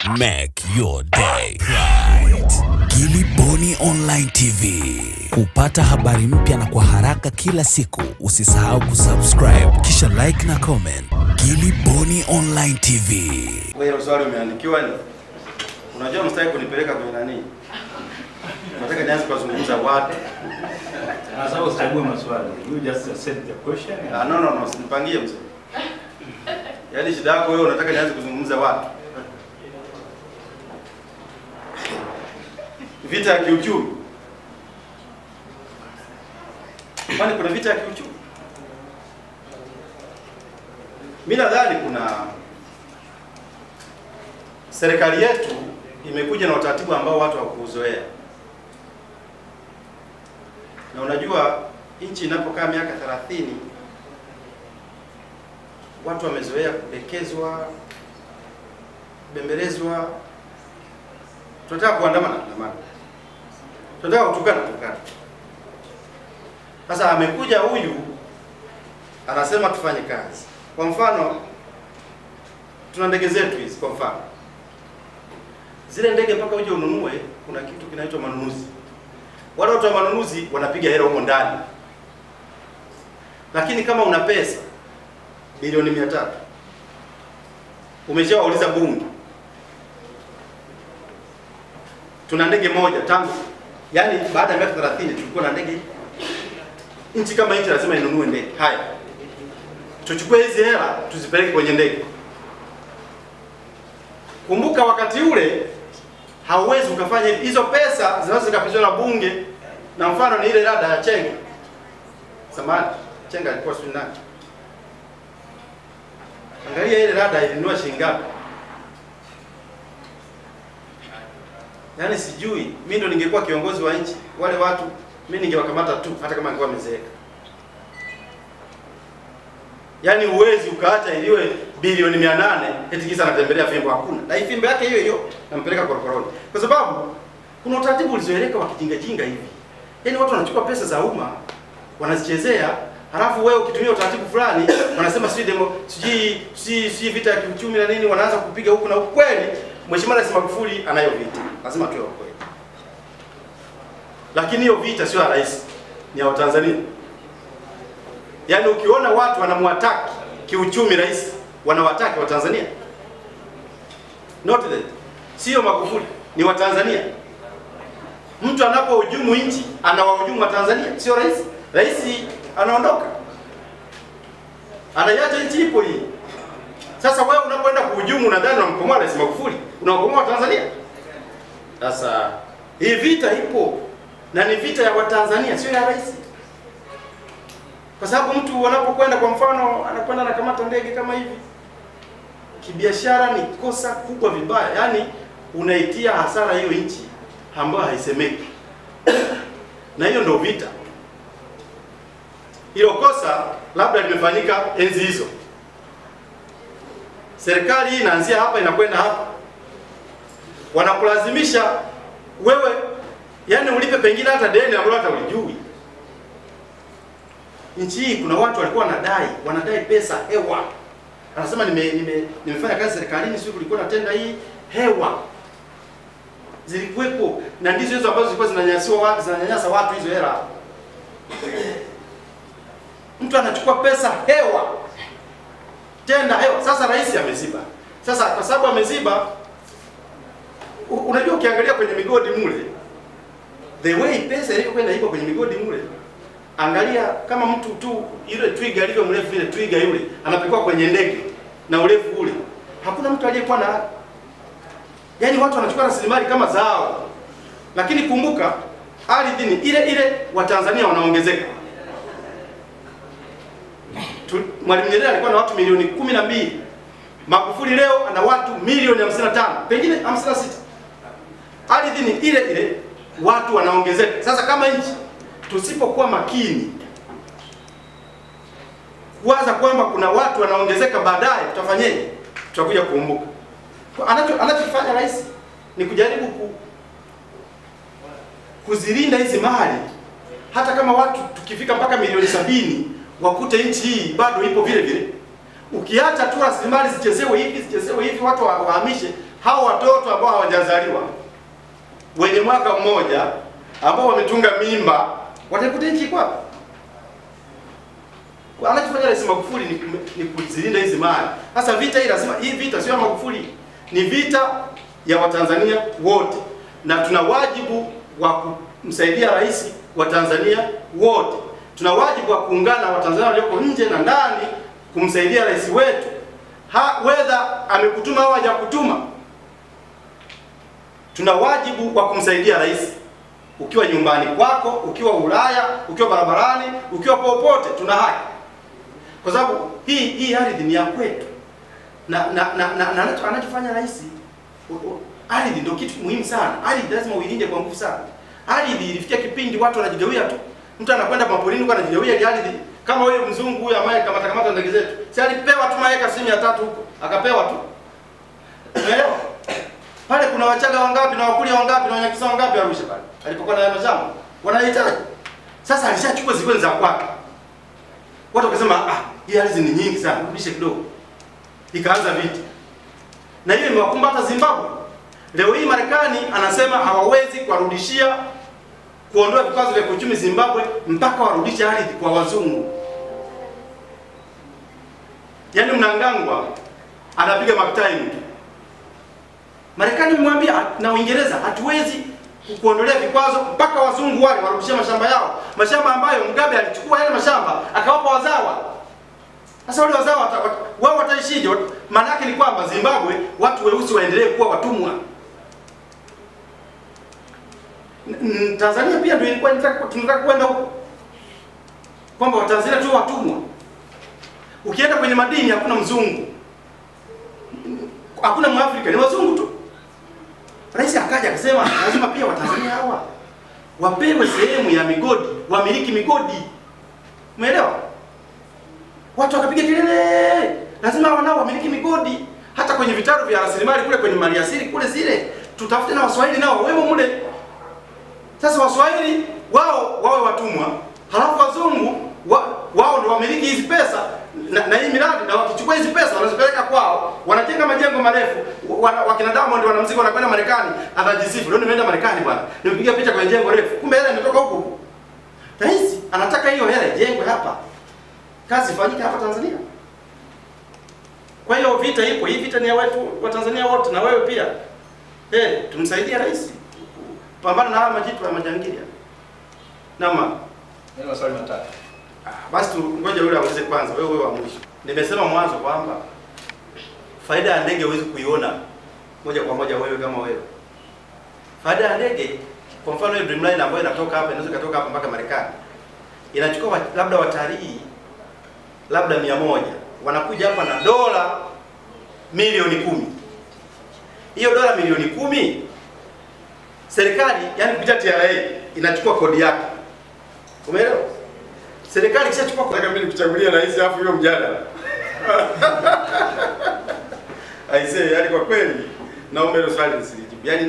Make your day right. Gilly Bonny Online TV. Kupata habari mpya na kwa haraka kila siku, usisahau kusubscribe kisha like na comment. Gilly Bonny Online TV. Wewe swali umeandikiwa ni? Unajua mstari kunipeleka kwenye nani? Nataka nianze kuzungumza watu. Sasa usichague maswali. You just set the question. No, usinipangie mzee. Yaani shida yako wewe unataka nianze kuzungumza watu. Vita ya kiuchumi. Kwani kuna vita ya kiuchumi? Mimi nadhani kuna serikali yetu imekuja na utaratibu ambao watu hawakuzoea. Na unajua nchi inapokaa miaka 30 watu wamezoea kudekezwa, bembelezwa. Tunataka kuandamana. Tunataka kutukana. Sasa amekuja huyu anasema tufanye kazi. Kwa mfano tuna ndege zetu hizi kwa mfano. Zile ndege mpaka uje ununue kuna kitu kinaitwa manunuzi. Wale watu wa manunuzi wanapiga hela huko ndani. Lakini kama una pesa bilioni 300 umeshawauliza bunge, tuna ndege moja tangu, yani baada ya miaka 30 tulikuwa na ndege. Nchi kama nchi lazima inunue ndege. Haya, tuchukue hizi hela tuzipeleke kwenye ndege. Kumbuka wakati ule hauwezi ukafanya hizo pesa zinaweza zikapitishwa na bunge, na mfano ni ile rada ya Chenga. Samahani, Chenga alikuwa sio nani? Angalia ile rada ilinunua shilingi ngapi? Yaani sijui, mimi ndo ningekuwa kiongozi wa nchi, wale watu mimi ningewakamata tu hata kama angekuwa amezeeka. Yaani uwezi ukaacha iliwe bilioni 800 eti kisa anatembelea fimbo, hakuna. Na hii fimbo yake hiyo nampeleka korokoroni. Kwa sababu kuna utaratibu ulizoeleka wa kijinga hivi. Yaani watu wanachukua pesa za umma wanazichezea, halafu wewe ukitumia utaratibu fulani wanasema si vita ya kiuchumi na nini, wanaanza kupiga huku na huku. Kweli Mheshimiwa Rais Magufuli anayo vita. Lazima tuwe kweli. Lakini hiyo vita sio ya rais, ni ya Watanzania. Yaani ukiona watu wanamwataki kiuchumi rais, wanawataki wa Tanzania. Note that. Sio Magufuli, ni wa Tanzania. Mtu anapohujumu nchi, anawahujumu wa Tanzania, sio rais. Rais anaondoka. Anaiacha nchi ipo hii. Sasa wewe unapoenda kuhujumu nadhani unamkomoa Rais Magufuli, unakomoa Tanzania. Sasa hii vita ipo na ni vita ya Watanzania, sio ya rais. Kwa sababu mtu anapokwenda kwa mfano anakwenda na kamata ndege kama hivi, kibiashara ni kosa kubwa vibaya. Yaani unaitia hasara hiyo nchi ambayo haisemeki. Na hiyo ndio vita. Hilo kosa labda limefanyika enzi hizo. Serikali hii inaanzia hapa inakwenda hapa. Wanakulazimisha wewe yani ulipe pengine hata deni ambalo hata ulijui. Nchi hii kuna watu walikuwa wanadai pesa hewa. Anasema nimefanya kazi serikalini, sio kulikuwa na tenda hii hewa. Zilikuwepo na ndizo hizo ambazo zilikuwa zinanyanyasa watu hizo hela. Mtu anachukua pesa hewa. Tenda hewa. Sasa rais ameziba. Sasa kwa sababu ameziba, unajua ukiangalia kwenye migodi mule, the way pesa ilivyokwenda iko kwenye migodi mule. Angalia kama mtu tu yule twiga alivyo mrefu vile, twiga yule anapekwa kwenye ndege na urefu ule. Hakuna mtu aliyekuwa na, yaani watu wanachukua rasilimali kama zao. Lakini kumbuka ardhi ni ile wa Tanzania wanaongezeka. Mwalimu Nyerere alikuwa na watu milioni 12. Magufuli leo ana watu milioni 55, pengine 56. Ardhi ni ile watu wanaongezeka. Sasa kama nchi tusipokuwa makini kuwaza kwamba kuna watu wanaongezeka baadaye, tutafanyaje? Tutakuja kuumbuka. Anachofanya rais ni kujaribu kuzilinda hizi mali, hata kama watu tukifika mpaka milioni 70 wakute nchi hii bado ipo vile vile. Ukiacha tu rasilimali zichezewe hivi watu wahamishe, hao watoto ambao hawajazaliwa wenye mwaka mmoja ambao wametunga mimba watakuta nchi kwa anachofanya Rais Magufuli ni kuzilinda hizi mali. Sasa vita hii lazima, hii vita sio ya Magufuli, ni vita ya Watanzania wote, na tuna wajibu wa kumsaidia rais wa Tanzania wote. Tuna wajibu wa kuungana Watanzania walioko nje na ndani kumsaidia rais wetu, whether amekutuma au hajakutuma. Tuna wajibu wa kumsaidia rais, ukiwa nyumbani kwako, ukiwa Ulaya, ukiwa barabarani, ukiwa popote, tuna haki. Kwa sababu hii ardhi ni ya kwetu. Na anachofanya rais, ardhi ndio kitu muhimu sana. Ardhi lazima uilinde kwa nguvu sana. Ardhi ilifikia kipindi watu wanajigawia tu. Mtu anakwenda maporini kwa anajigawia ile ardhi. Kama wewe mzungu huyu ambaye kamata ndege zetu, si alipewa tu maeka 300 huko, akapewa tu. Umeelewa? Pale kuna Wachaga wangapi na Wakuria wangapi na Wanyakisa wangapi Arusha pale? Alipokuwa na mashamba wanahitaji. Sasa alishachukua zile za kwake. Watu wakasema hii ardhi ni nyingi sana, rudishe kidogo. Ikaanza vita. Na hiyo imewakumba hata Zimbabwe. Leo hii Marekani anasema hawawezi kuwarudishia, kuondoa vikwazo vya kiuchumi Zimbabwe mpaka warudishe ardhi kwa wazungu. Yaani Mnangagwa anapiga maktime. Marekani imemwambia na Uingereza hatuwezi kuondolea vikwazo mpaka wazungu wale warudishie mashamba yao. Mashamba ambayo Mugabe alichukua yale mashamba akawapa wazawa. Sasa wale wazawa wao wataishije? Maana yake ni kwamba Zimbabwe watu weusi waendelee kuwa watumwa. Tanzania pia ndio ilikuwa tunataka kwenda huko, kwamba Watanzania tu watumwa. Ukienda kwenye madini hakuna mzungu, hakuna Mwafrika, ni wazungu tu. Rais akaja akasema lazima pia Watanzania hawa wapewe sehemu ya migodi, wamiliki migodi. Umeelewa? Watu wakapiga kelele, lazima wanao wamiliki migodi. Hata kwenye vitalu vya rasilimali kule kwenye maliasili kule zile, tutafute na Waswahili nao wemo mule. Sasa Waswahili wao wawe watumwa, halafu wazungu wao ndio wamiliki hizi pesa na hii miradi, na wakichukua hizi pesa wanazipeleka kwao, wanajenga majengo marefu. Wakina Diamond wanamziki wanakwenda Marekani, anajisifu, leo nimeenda Marekani bwana, nimepiga picha kwenye jengo refu, kumbe hela imetoka huko. Rais anataka hiyo hela jengwe hapa, kazi ifanyike hapa Tanzania. Kwa hiyo vita ipo, hii vita ni ya watu wa Tanzania wote, na wewe pia tumsaidie rais pambana na haya majitu ya majangili. Nama Neno maswali matatu. Basi ngoja yule aulize kwanza, wewe wa mwisho. Nimesema mwanzo kwamba faida ya ndege huwezi kuiona moja kwa moja wewe kama wewe. Faida ya ndege, kwa mfano ile Dreamliner ambayo inatoka hapa, inaweza kutoka hapa mpaka Marekani. Inachukua labda watalii labda 100, wanakuja hapa na dola milioni 10. Hiyo dola milioni 10 serikali, yani kupitia TRA, inachukua kodi yake. Umeelewa? Serikali ikishachukua kodi, mimi nikuchagulia rais afu hiyo mjadala. Aisee, yani kwa kweli naomba hilo swali nisilijibu. Yani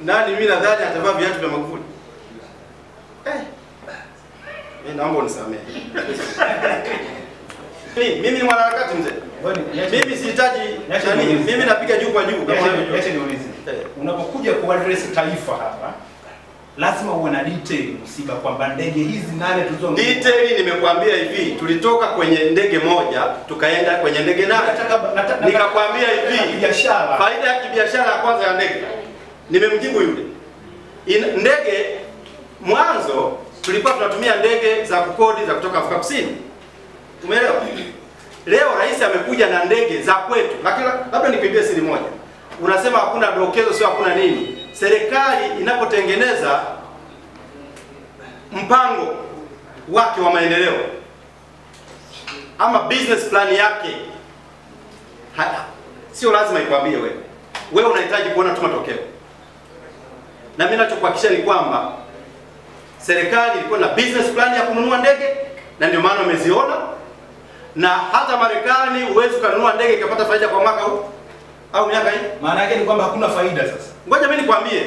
nani mimi nadhani atavaa viatu vya Magufuli? Mimi naomba unisamehe. Mimi ni mwanaharakati mzee. Mimi sihitaji nani, mimi napiga juu kwa juu kama wewe. Acha niulize. Unapokuja kuaddress taifa hapa, lazima uwe na detail msiba kwamba ndege hizi nane tulizo. Detail nimekuambia hivi, tulitoka kwenye ndege moja tukaenda kwenye ndege nane. Nikakwambia hivi, biashara. Faida ya kibiashara ya kwanza ya ndege. Nimemjibu yule. Ndege mwanzo tulikuwa tunatumia ndege za kukodi za kutoka Afrika Kusini. Umeelewa? Leo rais amekuja na ndege za kwetu. Lakini labda nikwambie siri moja. Unasema hakuna dokezo, sio hakuna nini. Serikali inapotengeneza mpango wake wa maendeleo ama business plan yake, sio lazima ikwambie wewe. Wewe unahitaji kuona tu matokeo. Na mimi ninachokuhakikishia ni kwamba serikali ilikuwa na business plan ya kununua ndege, na ndio maana umeziona. Na hata Marekani huwezi kununua ndege ikapata faida kwa mwaka huu au miaka hii. Maana yake ni kwamba hakuna faida sasa. Ngoja mimi nikwambie.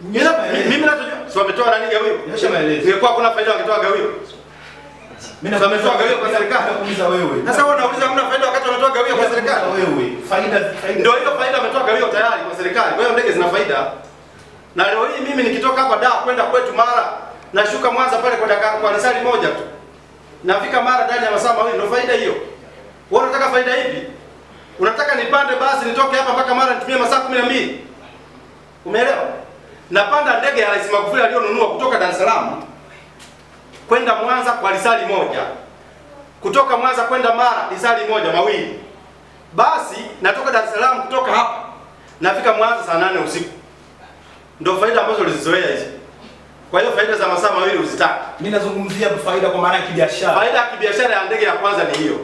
Mimi ninachojua, si wametoa nani gawio? Nimeshaeleza. Ingekuwa kuna faida wangetoa gawio. Mimi wametoa gawio kwa serikali. Nakuuliza wewe. Sasa wewe unauliza hamna faida wakati wametoa gawio kwa serikali? Wewe, faida. Ndio hiyo faida wametoa gawio tayari kwa serikali. Kwa hiyo ndege zina faida. Na leo hii mimi nikitoka hapa Dar kwenda kwetu Mara, nashuka Mwanza pale kwa risali moja tu. Nafika Mara ndani ya masaa mawili, ndio faida hiyo. Wewe unataka faida ipi? Unataka nipande basi nitoke hapa mpaka Mara nitumie masaa 12? Umeelewa? Napanda ndege ya Rais Magufuli aliyonunua kutoka Dar es Salaam kwenda Mwanza kwa risali moja. Kutoka Mwanza kwenda Mara risali moja, mawili. Basi natoka Dar es Salaam kutoka hapa nafika Mwanza saa 8 usiku. Ndio faida ambazo ulizizoea hizo. Kwa hiyo faida za masaa mawili uzitaka. Mimi nazungumzia faida kwa maana ya kibiashara. Faida ya kibiashara ya ndege ya kwanza ni hiyo.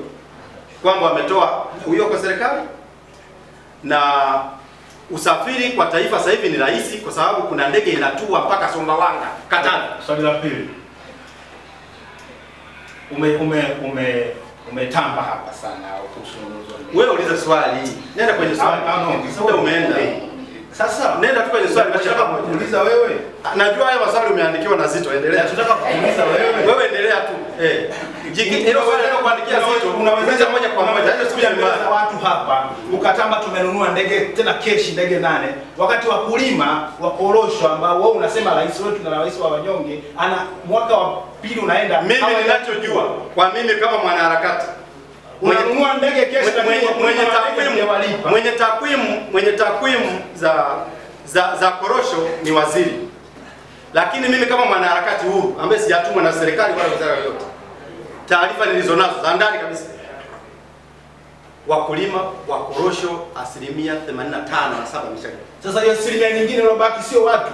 Kwamba wametoa huyo kwa serikali na usafiri kwa taifa sasa hivi ni rahisi kwa sababu kuna ndege inatua mpaka Sumbawanga, Katavi. Swali la pili. Umetamba hapa sana kuhusu ununuzi. Wewe uliza swali. Nenda kwenye swali. Sasa umeenda. Sasa nenda tu kwenye swali. Nataka kuuliza wewe. Najua hayo maswali umeandikiwa na Zito. Endelea. Tunataka kuuliza wewe. Wewe endelea tu. Hilo swali lako kuandikia Zito. Unaweza moja kwa moja. Hiyo siku ya mbaya. Watu hapa ukatamba tumenunua ndege tena keshi ndege 8. Wakati wakulima wa korosho ambao wewe unasema rais wetu na rais wa wanyonge ana mwaka wa pili unaenda. Mimi ninachojua kwa mimi kama mwanaharakati unanunua ndege keshi mwenye takwimu za korosho ni waziri. Lakini mimi kama mwanaharakati huru ambaye sijatumwa na serikali wala wizara yoyote, taarifa nilizonazo za ndani kabisa, wakulima wa korosho 85.7 mishaka. Sasa hiyo asilimia nyingine iliyobaki sio watu.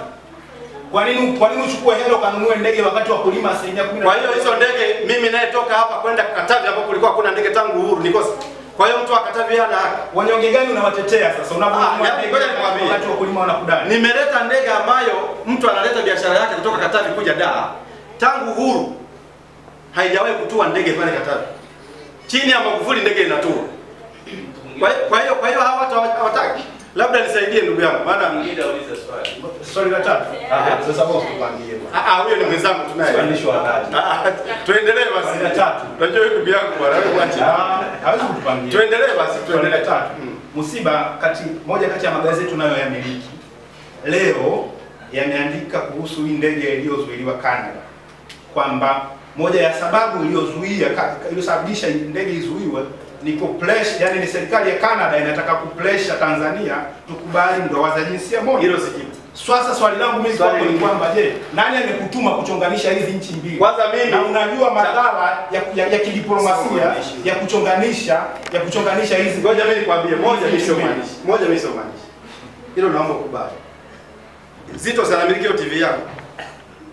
Kwa nini uchukue hela kanunue ndege wakati wakulima 10%? Kwa hiyo hizo ndege mimi naye toka hapa kwenda Katavi ambapo kulikuwa hakuna ndege tangu uhuru nikosa. Kwa hiyo mtu wa Katavi hana haki. Wanyonge gani unawatetea sasa? Unaponunua ndege wakati wakulima wanakudai. Nimeleta ndege ambayo mtu analeta biashara yake kutoka Katavi kuja Dar. Tangu uhuru haijawahi kutua ndege pale Katavi. Chini ya Magufuli ndege inatua. Kwa hiyo hawa watu hawataki. Labda nisaidie ndugu yangu. Maana mwingine auliza swali. Swali la tatu. Sasa boss tupangie bwana. Huyo ni mwenzangu tunaye. Mwandishi wa habari. Tuendelee basi. Swali la tatu. Unajua ndugu yangu bwana, wewe mwache. Hawezi kutupangia. Tuendelee basi, tuendelee. Swali la tatu. Msiba moja kati ya magazeti tunayoyamiliki leo yameandika kuhusu hii ndege iliyozuiliwa Canada, kwamba moja ya sababu iliyosababisha ndege izuiwe ni kupressure, yani ni serikali ya Canada inataka kupressure Tanzania tukubali ndoa za jinsia moja. Hilo sijibu. Sasa swali langu mimi kwako ni kwamba je, nani amekutuma kuchonganisha hizi nchi mbili? Kwanza mimi na unajua madhara ya kidiplomasia ya kuchonganisha hizi. Ngoja mimi nikwambie, moja mimi sio maanishi. Hilo naomba kubali. Zito sana miliki TV yako.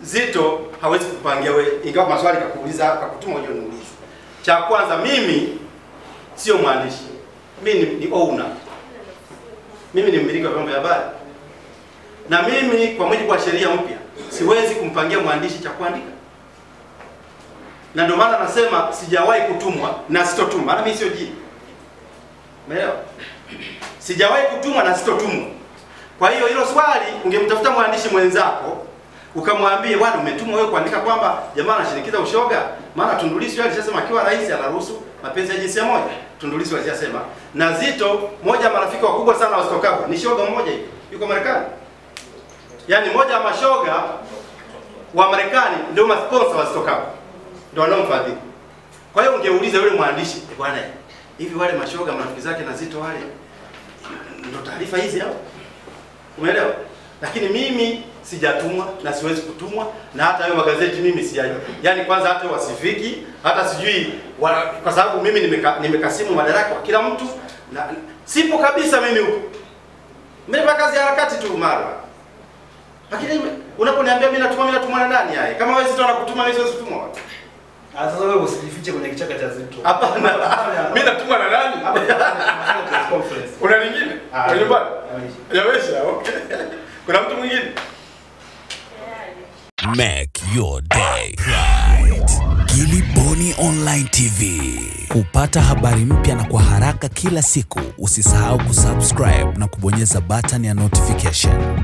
Zito hawezi kupangia wewe ingawa maswali kakuuliza kakutuma uje uniulize. Cha kwanza mimi sio mwandishi. Mimi ni owner. Mimi ni mmiliki wa vyombo vya habari. Na mimi kwa mujibu wa sheria mpya siwezi kumpangia mwandishi cha kuandika. Na ndio maana nasema sijawahi kutumwa na sitotumwa. Maana mimi sio jini. Umeelewa? Sijawahi kutumwa na sitotumwa. Kwa hiyo hilo swali ungemtafuta mwandishi mwenzako ukamwambie bwana umetumwa wewe kuandika kwamba jamaa anashinikiza ushoga, maana Tundu Lissu alishasema akiwa rais anaruhusu mapenzi ya jinsia moja. Tundu Lissu alishasema. Na Zito moja marafiki wakubwa sana wa Stokabwa ni shoga mmoja hivi yuko Marekani. Yaani moja ya mashoga wa Marekani ndio masponsor wa Stokabwa. Ndio wanaomfadhili. Kwa hiyo ungeuliza yule mwandishi bwana hivi wale mashoga marafiki zake na Zito wale ndio taarifa hizi hao. Umeelewa? Lakini mimi sijatumwa na siwezi kutumwa na hata hayo magazeti mimi sijaje. Yaani kwanza hata wasifiki, hata sijui kwa sababu mimi nimekasimu madaraka kwa kila mtu na sipo kabisa mimi huko. Mimi nafanya kazi ya harakati tu mara. Lakini unaponiambia mimi natumwa na nani haya? Kama wewe Zito anakutuma mimi siwezi kutumwa. Sasa wewe usijifiche kwenye kichaka cha Zito. Hapana. Mimi natumwa na nani? Kuna lingine? Kwa nyumbani? Yawesha, okay. Kuna mtu mwingine? Make your day right. Gilly Bonny Online TV. Kupata habari mpya na kwa haraka kila siku, usisahau kusubscribe na kubonyeza button ya notification.